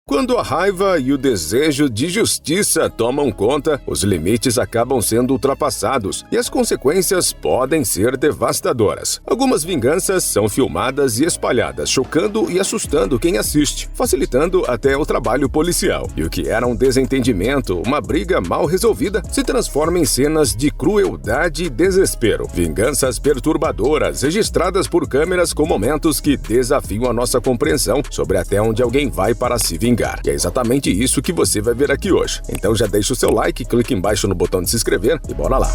Quando a raiva e o desejo de justiça tomam conta, os limites acabam sendo ultrapassados e as consequências podem ser devastadoras. Algumas vinganças são filmadas e espalhadas, chocando e assustando quem assiste, facilitando até o trabalho policial. E o que era um desentendimento, uma briga mal resolvida, se transforma em cenas de crueldade e desespero. Vinganças perturbadoras, registradas por câmeras com momentos que desafiam a nossa compreensão sobre até onde alguém vai para se vingar. E é exatamente isso que você vai ver aqui hoje. Então já deixa o seu like, clique embaixo no botão de se inscrever e bora lá!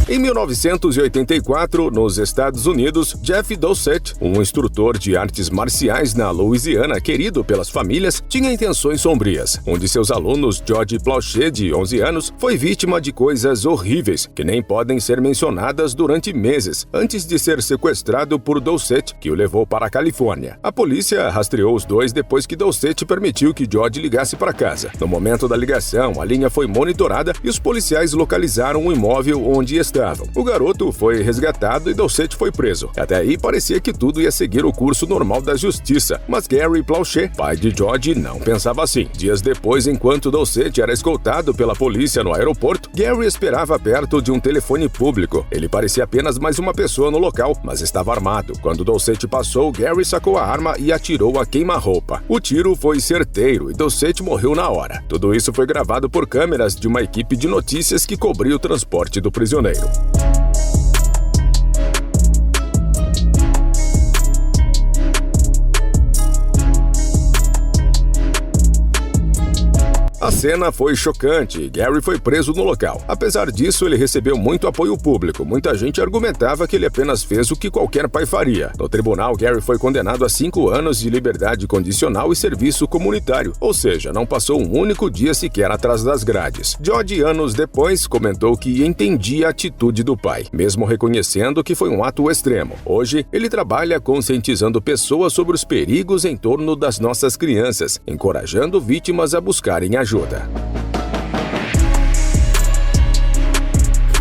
Em 1984, nos Estados Unidos, Jeff Dowsett, um instrutor de artes marciais na Louisiana querido pelas famílias, tinha intenções sombrias. Um de seus alunos, George Plauché, de 11 anos, foi vítima de coisas horríveis que nem podem ser mencionadas durante meses, antes de ser sequestrado por Dowsett, que o levou para a Califórnia. A polícia rastreou os dois depois que Dowsett permitiu que George ligasse para casa. No momento da ligação, a linha foi monitorada e os policiais localizaram o imóvel onde estava. O garoto foi resgatado e Dowsett foi preso. Até aí parecia que tudo ia seguir o curso normal da justiça, mas Gary Plauché, pai de George, não pensava assim. Dias depois, enquanto Dowsett era escoltado pela polícia no aeroporto, Gary esperava perto de um telefone público. Ele parecia apenas mais uma pessoa no local, mas estava armado. Quando Dowsett passou, Gary sacou a arma e atirou a queima-roupa. O tiro foi certeiro e Dowsett morreu na hora. Tudo isso foi gravado por câmeras de uma equipe de notícias que cobria o transporte do prisioneiro. A cena foi chocante e Gary foi preso no local. Apesar disso, ele recebeu muito apoio público. Muita gente argumentava que ele apenas fez o que qualquer pai faria. No tribunal, Gary foi condenado a 5 anos de liberdade condicional e serviço comunitário, ou seja, não passou um único dia sequer atrás das grades. George, anos depois, comentou que entendia a atitude do pai, mesmo reconhecendo que foi um ato extremo. Hoje, ele trabalha conscientizando pessoas sobre os perigos em torno das nossas crianças, encorajando vítimas a buscarem ajuda.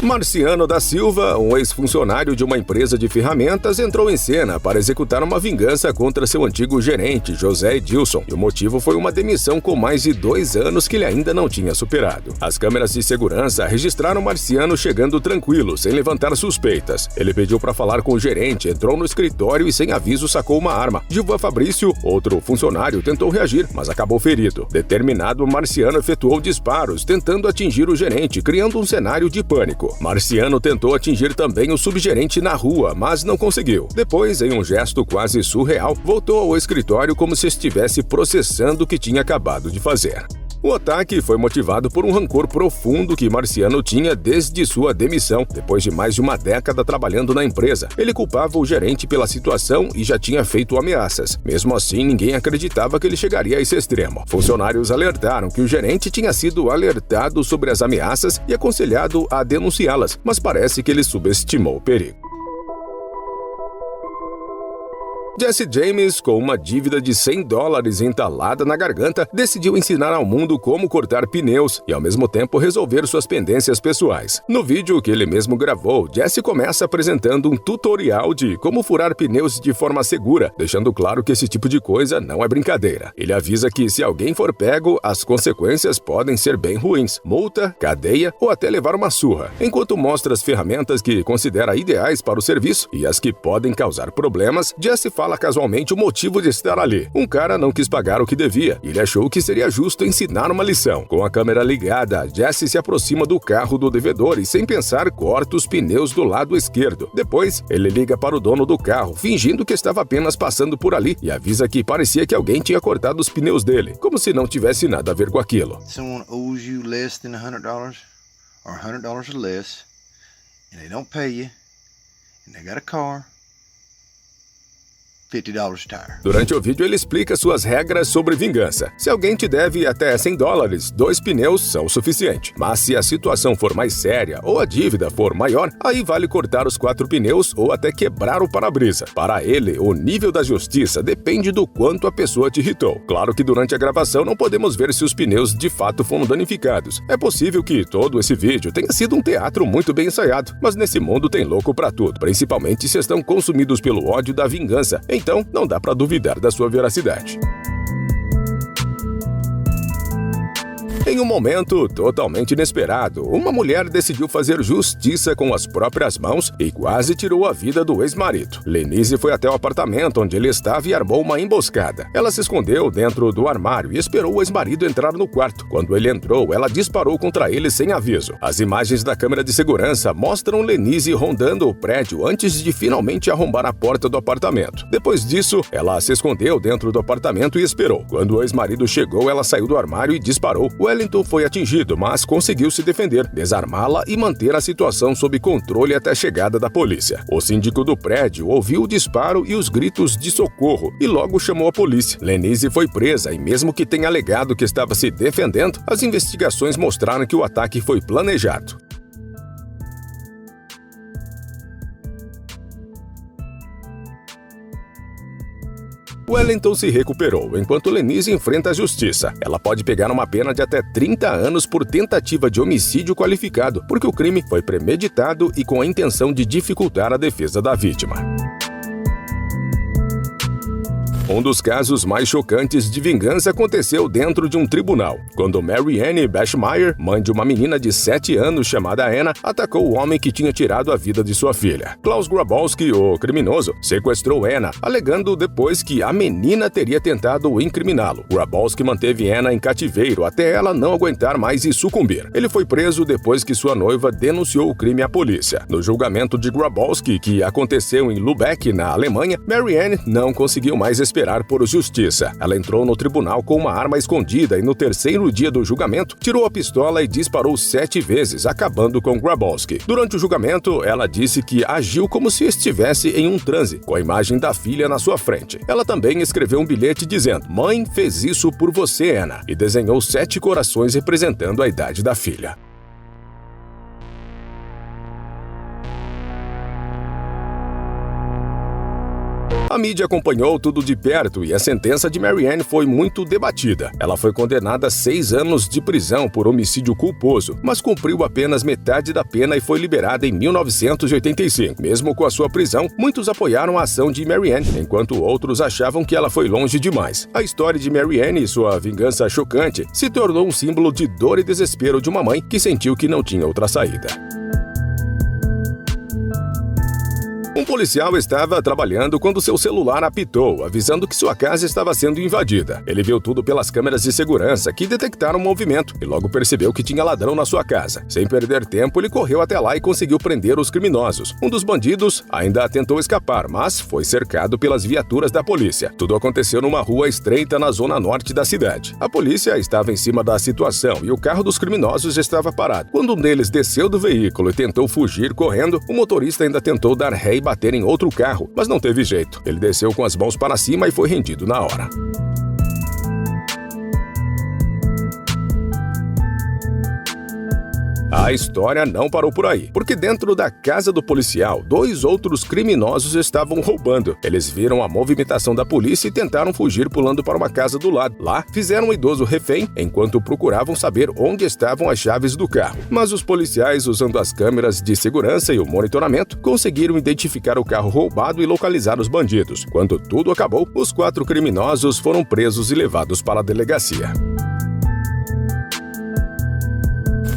Marciano da Silva, um ex-funcionário de uma empresa de ferramentas, entrou em cena para executar uma vingança contra seu antigo gerente, José Edilson, e o motivo foi uma demissão com mais de 2 anos que ele ainda não tinha superado. As câmeras de segurança registraram Marciano chegando tranquilo, sem levantar suspeitas. Ele pediu para falar com o gerente, entrou no escritório e sem aviso sacou uma arma. Gilvan Fabrício, outro funcionário, tentou reagir, mas acabou ferido. Determinado, Marciano efetuou disparos, tentando atingir o gerente, criando um cenário de pânico. Marciano tentou atingir também o subgerente na rua, mas não conseguiu. Depois, em um gesto quase surreal, voltou ao escritório como se estivesse processando o que tinha acabado de fazer. O ataque foi motivado por um rancor profundo que Marciano tinha desde sua demissão, depois de mais de uma década trabalhando na empresa. Ele culpava o gerente pela situação e já tinha feito ameaças. Mesmo assim, ninguém acreditava que ele chegaria a esse extremo. Funcionários alertaram que o gerente tinha sido alertado sobre as ameaças e aconselhado a denunciá-las, mas parece que ele subestimou o perigo. Jesse James, com uma dívida de $100 entalada na garganta, decidiu ensinar ao mundo como cortar pneus e, ao mesmo tempo, resolver suas pendências pessoais. No vídeo que ele mesmo gravou, Jesse começa apresentando um tutorial de como furar pneus de forma segura, deixando claro que esse tipo de coisa não é brincadeira. Ele avisa que, se alguém for pego, as consequências podem ser bem ruins: multa, cadeia ou até levar uma surra, enquanto mostra as ferramentas que considera ideais para o serviço e as que podem causar problemas. Jesse fala casualmente o motivo de estar ali. Um cara não quis pagar o que devia e ele achou que seria justo ensinar uma lição. Com a câmera ligada, Jesse se aproxima do carro do devedor e, sem pensar, corta os pneus do lado esquerdo. Depois, ele liga para o dono do carro, fingindo que estava apenas passando por ali, e avisa que parecia que alguém tinha cortado os pneus dele, como se não tivesse nada a ver com aquilo. Someone owes you less than $100 or $100 or less, and they don't pay you, and they got a car. $50 tire. Durante o vídeo, ele explica suas regras sobre vingança. Se alguém te deve até $100, 2 pneus são o suficiente. Mas se a situação for mais séria ou a dívida for maior, aí vale cortar os 4 pneus ou até quebrar o para-brisa. Para ele, o nível da justiça depende do quanto a pessoa te irritou. Claro que durante a gravação não podemos ver se os pneus de fato foram danificados. É possível que todo esse vídeo tenha sido um teatro muito bem ensaiado, mas nesse mundo tem louco pra tudo, principalmente se estão consumidos pelo ódio da vingança, em então não dá para duvidar da sua veracidade. Em um momento totalmente inesperado, uma mulher decidiu fazer justiça com as próprias mãos e quase tirou a vida do ex-marido. Lenise foi até o apartamento onde ele estava e armou uma emboscada. Ela se escondeu dentro do armário e esperou o ex-marido entrar no quarto. Quando ele entrou, ela disparou contra ele sem aviso. As imagens da câmera de segurança mostram Lenise rondando o prédio antes de finalmente arrombar a porta do apartamento. Depois disso, ela se escondeu dentro do apartamento e esperou. Quando o ex-marido chegou, ela saiu do armário e disparou. Wellington foi atingido, mas conseguiu se defender, desarmá-la e manter a situação sob controle até a chegada da polícia. O síndico do prédio ouviu o disparo e os gritos de socorro e logo chamou a polícia. Lenise foi presa e mesmo que tenha alegado que estava se defendendo, as investigações mostraram que o ataque foi planejado. Wellington se recuperou, enquanto Lenise enfrenta a justiça. Ela pode pegar uma pena de até 30 anos por tentativa de homicídio qualificado, porque o crime foi premeditado e com a intenção de dificultar a defesa da vítima. Um dos casos mais chocantes de vingança aconteceu dentro de um tribunal, quando Mary Ann Bashmeyer, mãe de uma menina de 7 anos chamada Anna, atacou o homem que tinha tirado a vida de sua filha. Klaus Grabowski, o criminoso, sequestrou Anna, alegando depois que a menina teria tentado incriminá-lo. Grabowski manteve Anna em cativeiro até ela não aguentar mais e sucumbir. Ele foi preso depois que sua noiva denunciou o crime à polícia. No julgamento de Grabowski, que aconteceu em Lübeck, na Alemanha, Mary Ann não conseguiu mais esperar por justiça. Ela entrou no tribunal com uma arma escondida e no terceiro dia do julgamento, tirou a pistola e disparou 7 vezes, acabando com Grabowski. Durante o julgamento, ela disse que agiu como se estivesse em um transe, com a imagem da filha na sua frente. Ela também escreveu um bilhete dizendo: "Mãe fez isso por você, Anna", e desenhou 7 corações representando a idade da filha. A mídia acompanhou tudo de perto e a sentença de Mary Ann foi muito debatida. Ela foi condenada a 6 anos de prisão por homicídio culposo, mas cumpriu apenas metade da pena e foi liberada em 1985. Mesmo com a sua prisão, muitos apoiaram a ação de Mary Ann, enquanto outros achavam que ela foi longe demais. A história de Mary Ann e sua vingança chocante se tornou um símbolo de dor e desespero de uma mãe que sentiu que não tinha outra saída. Um policial estava trabalhando quando seu celular apitou, avisando que sua casa estava sendo invadida. Ele viu tudo pelas câmeras de segurança, que detectaram o movimento, e logo percebeu que tinha ladrão na sua casa. Sem perder tempo, ele correu até lá e conseguiu prender os criminosos. Um dos bandidos ainda tentou escapar, mas foi cercado pelas viaturas da polícia. Tudo aconteceu numa rua estreita na zona norte da cidade. A polícia estava em cima da situação e o carro dos criminosos estava parado. Quando um deles desceu do veículo e tentou fugir correndo, o motorista ainda tentou dar ré e bater em outro carro, mas não teve jeito. Ele desceu com as mãos para cima e foi rendido na hora. A história não parou por aí, porque dentro da casa do policial, 2 outros criminosos estavam roubando. Eles viram a movimentação da polícia e tentaram fugir pulando para uma casa do lado. Lá, fizeram um idoso refém, enquanto procuravam saber onde estavam as chaves do carro. Mas os policiais, usando as câmeras de segurança e o monitoramento, conseguiram identificar o carro roubado e localizar os bandidos. Quando tudo acabou, os 4 criminosos foram presos e levados para a delegacia.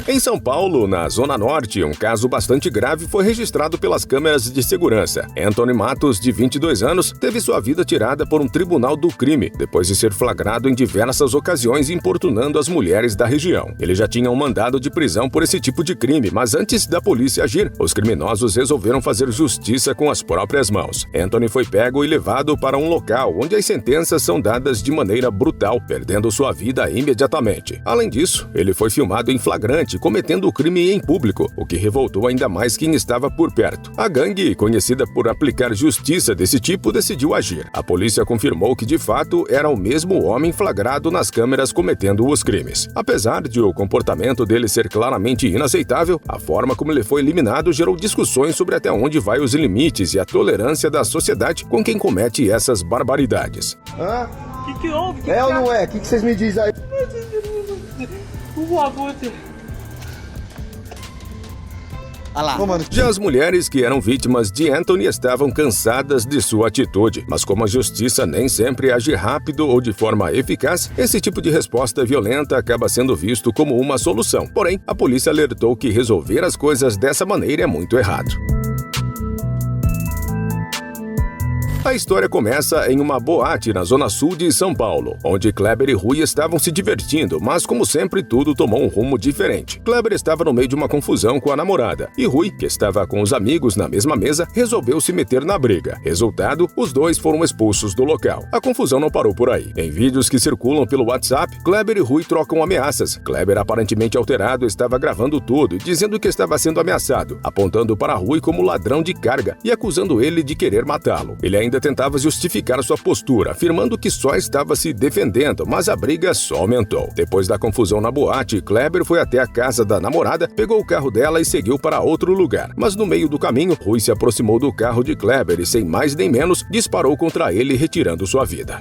Em São Paulo, na Zona Norte, um caso bastante grave foi registrado pelas câmeras de segurança. Anthony Matos, de 22 anos, teve sua vida tirada por um tribunal do crime, depois de ser flagrado em diversas ocasiões importunando as mulheres da região. Ele já tinha um mandado de prisão por esse tipo de crime, mas antes da polícia agir, os criminosos resolveram fazer justiça com as próprias mãos. Anthony foi pego e levado para um local onde as sentenças são dadas de maneira brutal, perdendo sua vida imediatamente. Além disso, ele foi filmado em flagrante, cometendo o crime em público, o que revoltou ainda mais quem estava por perto. A gangue, conhecida por aplicar justiça desse tipo, decidiu agir. A polícia confirmou que, de fato, era o mesmo homem flagrado nas câmeras cometendo os crimes. Apesar de o comportamento dele ser claramente inaceitável, a forma como ele foi eliminado gerou discussões sobre até onde vai os limites e a tolerância da sociedade com quem comete essas barbaridades. Hã? Que houve? É ou não é? O que vocês me dizem aí? O voador. lá. Ô, mano. Já as mulheres que eram vítimas de Anthony estavam cansadas de sua atitude, mas como a justiça nem sempre age rápido ou de forma eficaz, esse tipo de resposta violenta acaba sendo visto como uma solução. Porém, a polícia alertou que resolver as coisas dessa maneira é muito errado. A história começa em uma boate na zona sul de São Paulo, onde Kleber e Rui estavam se divertindo, mas como sempre tudo tomou um rumo diferente. Kleber estava no meio de uma confusão com a namorada, e Rui, que estava com os amigos na mesma mesa, resolveu se meter na briga. Resultado, os dois foram expulsos do local. A confusão não parou por aí. Em vídeos que circulam pelo WhatsApp, Kleber e Rui trocam ameaças. Kleber, aparentemente alterado, estava gravando tudo, dizendo que estava sendo ameaçado, apontando para Rui como ladrão de carga e acusando ele de querer matá-lo. Ele ainda tentava justificar sua postura, afirmando que só estava se defendendo, mas a briga só aumentou. Depois da confusão na boate, Kleber foi até a casa da namorada, pegou o carro dela e seguiu para outro lugar. Mas no meio do caminho, Rui se aproximou do carro de Kleber e, sem mais nem menos, disparou contra ele, retirando sua vida.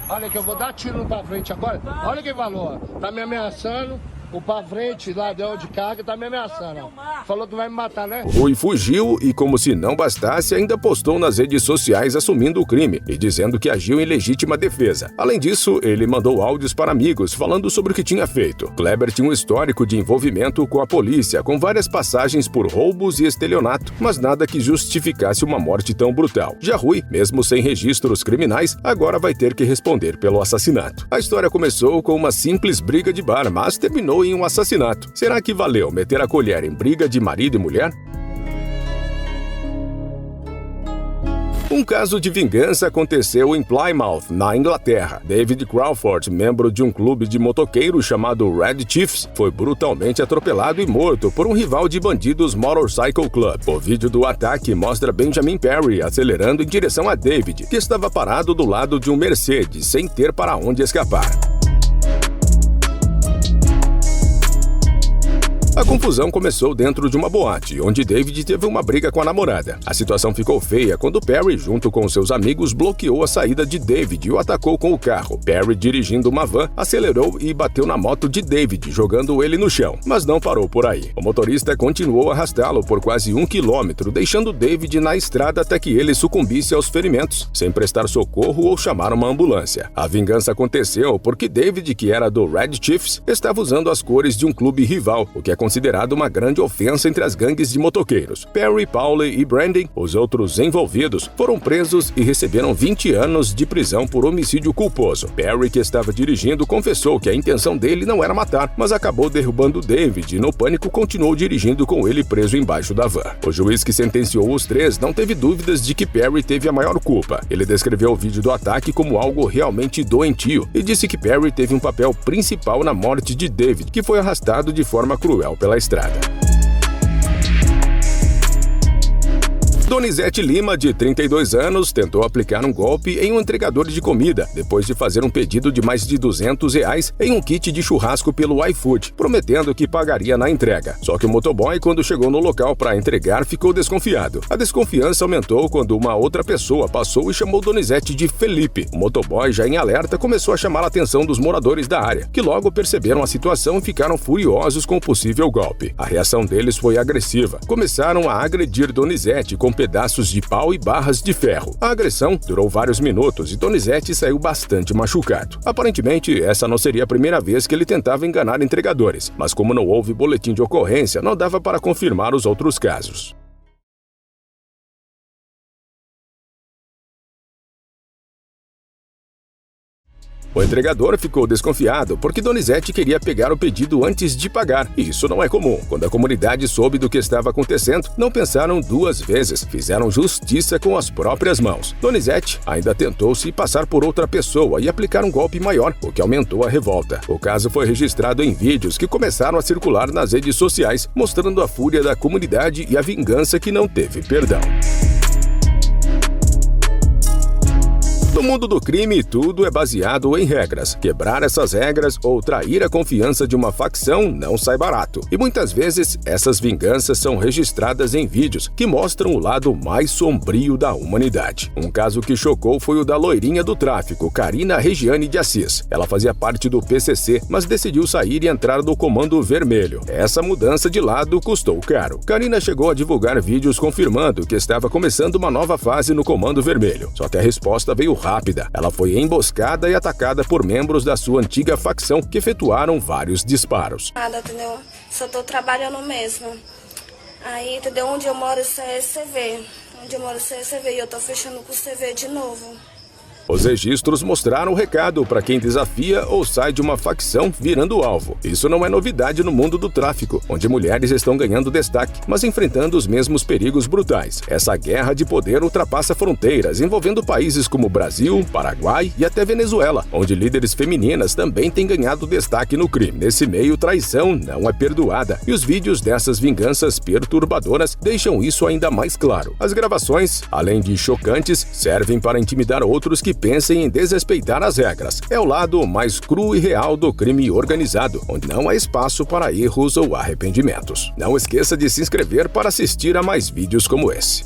Olha que eu vou dar tiro pra frente agora. Olha que valor. Tá me ameaçando. O pra frente, ladrão de carga, tá me ameaçando. Falou que vai me matar, né? Rui fugiu e, como se não bastasse, ainda postou nas redes sociais assumindo o crime e dizendo que agiu em legítima defesa. Além disso, ele mandou áudios para amigos falando sobre o que tinha feito. Kleber tinha um histórico de envolvimento com a polícia, com várias passagens por roubos e estelionato, mas nada que justificasse uma morte tão brutal. Já Rui, mesmo sem registros criminais, agora vai ter que responder pelo assassinato. A história começou com uma simples briga de bar, mas terminou em um assassinato. Será que valeu meter a colher em briga de marido e mulher? Um caso de vingança aconteceu em Plymouth, na Inglaterra. David Crawford, membro de um clube de motoqueiros chamado Red Chiefs, foi brutalmente atropelado e morto por um rival de bandidos Motorcycle Club. O vídeo do ataque mostra Benjamin Perry acelerando em direção a David, que estava parado do lado de um Mercedes, sem ter para onde escapar. A confusão começou dentro de uma boate, onde David teve uma briga com a namorada. A situação ficou feia quando Perry, junto com seus amigos, bloqueou a saída de David e o atacou com o carro. Perry, dirigindo uma van, acelerou e bateu na moto de David, jogando ele no chão. Mas não parou por aí. O motorista continuou a arrastá-lo por quase 1 quilômetro, deixando David na estrada até que ele sucumbisse aos ferimentos, sem prestar socorro ou chamar uma ambulância. A vingança aconteceu porque David, que era do Red Chiefs, estava usando as cores de um clube rival, o que é considerado uma grande ofensa entre as gangues de motoqueiros. Perry, Pauli e Brandon, os outros envolvidos, foram presos e receberam 20 anos de prisão por homicídio culposo. Perry, que estava dirigindo, confessou que a intenção dele não era matar, mas acabou derrubando David e, no pânico, continuou dirigindo com ele preso embaixo da van. O juiz que sentenciou os três não teve dúvidas de que Perry teve a maior culpa. Ele descreveu o vídeo do ataque como algo realmente doentio e disse que Perry teve um papel principal na morte de David, que foi arrastado de forma cruel pela estrada. Donizete Lima, de 32 anos, tentou aplicar um golpe em um entregador de comida, depois de fazer um pedido de mais de R$200 em um kit de churrasco pelo iFood, prometendo que pagaria na entrega. Só que o motoboy, quando chegou no local para entregar, ficou desconfiado. A desconfiança aumentou quando uma outra pessoa passou e chamou Donizete de Felipe. O motoboy, já em alerta, começou a chamar a atenção dos moradores da área, que logo perceberam a situação e ficaram furiosos com o possível golpe. A reação deles foi agressiva. Começaram a agredir Donizete com pedaços de pau e barras de ferro. A agressão durou vários minutos e Donizete saiu bastante machucado. Aparentemente, essa não seria a primeira vez que ele tentava enganar entregadores, mas como não houve boletim de ocorrência, não dava para confirmar os outros casos. O entregador ficou desconfiado porque Donizete queria pegar o pedido antes de pagar, e isso não é comum. Quando a comunidade soube do que estava acontecendo, não pensaram duas vezes, fizeram justiça com as próprias mãos. Donizete ainda tentou se passar por outra pessoa e aplicar um golpe maior, o que aumentou a revolta. O caso foi registrado em vídeos que começaram a circular nas redes sociais, mostrando a fúria da comunidade e a vingança que não teve perdão. No mundo do crime, tudo é baseado em regras. Quebrar essas regras ou trair a confiança de uma facção não sai barato. E muitas vezes, essas vinganças são registradas em vídeos que mostram o lado mais sombrio da humanidade. Um caso que chocou foi o da loirinha do tráfico, Karina Regiane de Assis. Ela fazia parte do PCC, mas decidiu sair e entrar no Comando Vermelho. Essa mudança de lado custou caro. Karina chegou a divulgar vídeos confirmando que estava começando uma nova fase no Comando Vermelho. Só que a resposta veio rápida. Ela foi emboscada e atacada por membros da sua antiga facção que efetuaram vários disparos. Nada, entendeu? Só tô trabalhando mesmo. Aí, entendeu? Onde eu moro é CV. Onde eu moro é CV e eu tô fechando com o CV de novo. Os registros mostraram o recado para quem desafia ou sai de uma facção virando alvo. Isso não é novidade no mundo do tráfico, onde mulheres estão ganhando destaque, mas enfrentando os mesmos perigos brutais. Essa guerra de poder ultrapassa fronteiras, envolvendo países como Brasil, Paraguai e até Venezuela, onde líderes femininas também têm ganhado destaque no crime. Nesse meio, traição não é perdoada, e os vídeos dessas vinganças perturbadoras deixam isso ainda mais claro. As gravações, além de chocantes, servem para intimidar outros que pensem em desrespeitar as regras. É o lado mais cru e real do crime organizado, onde não há espaço para erros ou arrependimentos. Não esqueça de se inscrever para assistir a mais vídeos como esse.